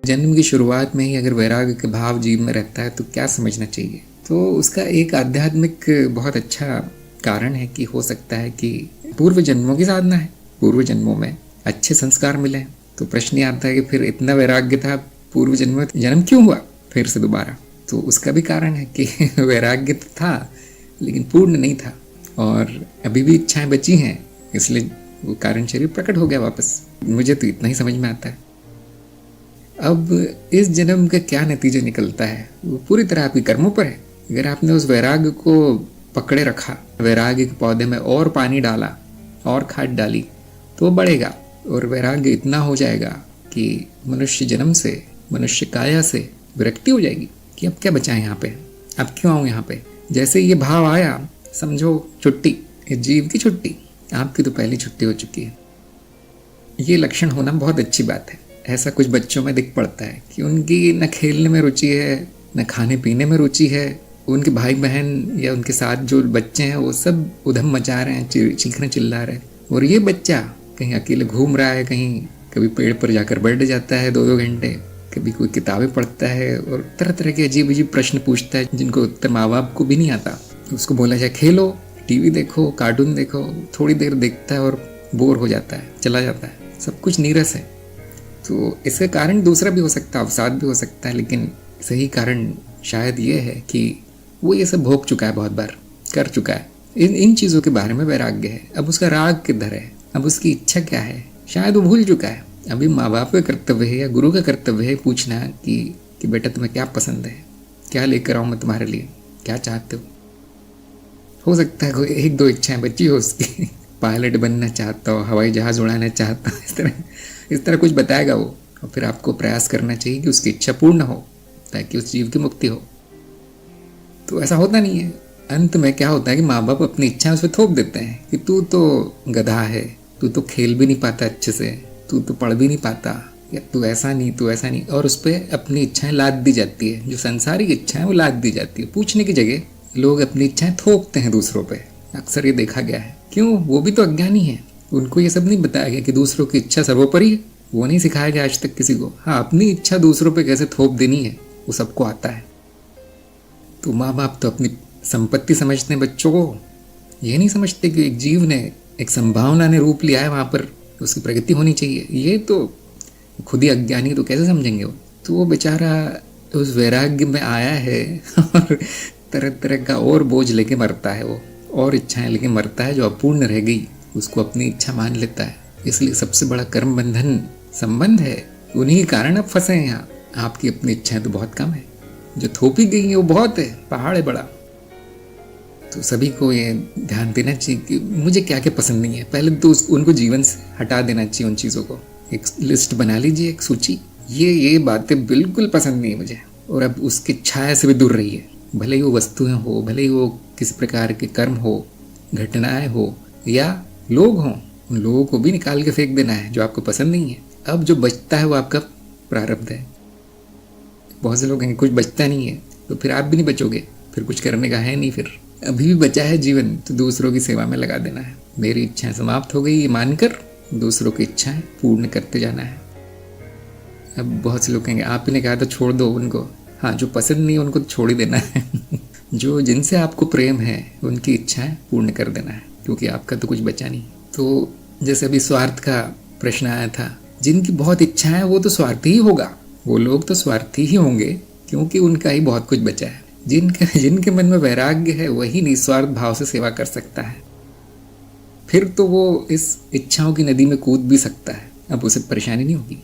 जन्म की शुरुआत में ही अगर वैराग्य के भाव जीव में रहता है तो क्या समझना चाहिए? तो उसका एक आध्यात्मिक बहुत अच्छा कारण है कि हो सकता है कि पूर्व जन्मों की साधना है, पूर्व जन्मों में अच्छे संस्कार मिले हैं। तो प्रश्न ये आता है कि फिर इतना वैराग्य था पूर्व जन्म में, जन्म क्यों हुआ फिर से दोबारा? तो उसका भी कारण है कि वैराग्य तो था लेकिन पूर्ण नहीं था और अभी भी इच्छाएं बची हैं, इसलिए वो कारण शरीर प्रकट हो गया वापस। मुझे तो इतना ही समझ में आता है। अब इस जन्म का क्या नतीजा निकलता है वो पूरी तरह आपके कर्मों पर है। अगर आपने उस वैराग्य को पकड़े रखा, वैराग्य के पौधे में और पानी डाला और खाद डाली, तो वो बढ़ेगा और वैराग्य इतना हो जाएगा कि मनुष्य जन्म से, मनुष्य काया से विरक्ति हो जाएगी कि अब क्या बचा है यहाँ पे, अब क्यों आऊँ यहाँ पे। जैसे ये भाव आया, समझो छुट्टी, इस जीव की छुट्टी, आपकी तो पहली छुट्टी हो चुकी है। ये लक्षण होना बहुत अच्छी बात है। ऐसा कुछ बच्चों में दिख पड़ता है कि उनकी न खेलने में रुचि है, न खाने पीने में रुचि है। उनके भाई बहन या उनके साथ जो बच्चे हैं वो सब उधम मचा रहे हैं, चीख रहे चिल्ला रहे हैं, और ये बच्चा कहीं अकेले घूम रहा है, कहीं कभी पेड़ पर जाकर बैठ जाता है 2-2 घंटे, कभी कोई किताबें पढ़ता है और तरह तरह के अजीब अजीब प्रश्न पूछता है जिनको उत्तर माँ बाप को भी नहीं आता। उसको बोला जाए खेलो, टीवी देखो, कार्टून देखो, थोड़ी देर देखता है और बोर हो जाता है, चला जाता है, सब कुछ नीरस है। तो इसका कारण दूसरा भी हो सकता है, अवसाद भी हो सकता है, लेकिन सही कारण शायद ये है कि वो ये सब भोग चुका है, बहुत बार कर चुका है। इन चीज़ों के बारे में वैराग्य है। अब उसका राग किधर है, अब उसकी इच्छा क्या है, शायद वो भूल चुका है। अभी माँ बाप का कर्तव्य है या गुरु का कर्तव्य है पूछना कि बेटा तुम्हें क्या पसंद है, क्या लेकर आऊँ मैं तुम्हारे लिए, क्या चाहते हो सकता है कोई 1-2 इच्छाएं बची हो उसकी पायलट बनना चाहता हो, हवाई जहाज़ उड़ाना चाहता हो, इस तरह कुछ बताएगा वो। और फिर आपको प्रयास करना चाहिए कि उसकी इच्छा पूर्ण हो ताकि उस जीव की मुक्ति हो। तो ऐसा होता नहीं है। अंत में क्या होता है कि माँ बाप अपनी इच्छा उस पर थोप देते हैं कि तू तो गधा है, तू तो खेल भी नहीं पाता अच्छे से, तू तो पढ़ भी नहीं पाता, या तू ऐसा नहीं, तू ऐसा नहीं, और उस पर अपनी इच्छाएं लाद दी जाती है। जो संसारिक इच्छाएं वो लाद दी जाती है। पूछने की जगह लोग अपनी इच्छाएं थोपते हैं दूसरों पे। अक्सर ये देखा गया है। क्यों? वो भी तो अज्ञानी है। उनको ये सब नहीं बताया गया कि दूसरों की इच्छा सर्वोपरि है। वो नहीं सिखाया गया आज तक किसी को। हाँ, अपनी इच्छा दूसरों पे कैसे थोप देनी है वो सबको आता है। तो माँ बाप तो अपनी संपत्ति समझते हैं बच्चों को, ये नहीं समझते कि एक जीव ने, एक संभावना ने रूप लिया है, वहाँ पर उसकी प्रगति होनी चाहिए। ये तो खुद ही अज्ञानी, तो कैसे समझेंगे वो। तो वो बेचारा उस वैराग्य में आया है और तरह तरह का और बोझ लेके मरता है वो, और इच्छाएं लेके मरता है जो अपूर्ण रह गई, उसको अपनी इच्छा मान लेता है। इसलिए सबसे बड़ा कर्म बंधन संबंध है। उन्हीं के कारण आप फंसे हैं यहाँ। आपकी अपनी इच्छाएं तो बहुत कम है, जो थोपी गई है वो बहुत है, पहाड़ है बड़ा। तो सभी को ये ध्यान देना चाहिए कि मुझे क्या क्या पसंद नहीं है। पहले तो उनको जीवन से हटा देना चाहिए। उन चीज़ों को एक लिस्ट बना लीजिए, एक सूची, ये बातें बिल्कुल पसंद नहीं है मुझे, और अब उसकी छाया से भी दूर रहिए। भले ही वो वस्तुएं हो, भले ही वो किसी प्रकार के कर्म हो, घटनाएं हो या लोग हों, उन लोगों को भी निकाल के फेंक देना है जो आपको पसंद नहीं है। अब जो बचता है वो आपका प्रारब्ध है। बहुत से लोग कहेंगे कुछ बचता नहीं है, तो फिर आप भी नहीं बचोगे, फिर कुछ करने का है नहीं। फिर अभी भी बचा है जीवन, तो दूसरों की सेवा में लगा देना है। मेरी इच्छाएं समाप्त हो गई ये मानकर दूसरों की इच्छाएं पूर्ण करते जाना है। अब बहुत से लोग कहेंगे आप ही ने कहा तो छोड़ दो उनको। हाँ, जो पसंद नहीं है उनको तो छोड़ ही देना है जो जिनसे आपको प्रेम है उनकी इच्छाएं पूर्ण कर देना है, क्योंकि आपका तो कुछ बचा नहीं। तो जैसे अभी स्वार्थ का प्रश्न आया था, जिनकी बहुत इच्छा है वो तो स्वार्थी ही होगा, वो लोग तो स्वार्थी ही होंगे क्योंकि उनका ही बहुत कुछ बचा है। जिनके मन में वैराग्य है वही निस्वार्थ भाव से सेवा कर सकता है। फिर तो वो इस इच्छाओं की नदी में कूद भी सकता है, अब उसे परेशानी नहीं होगी।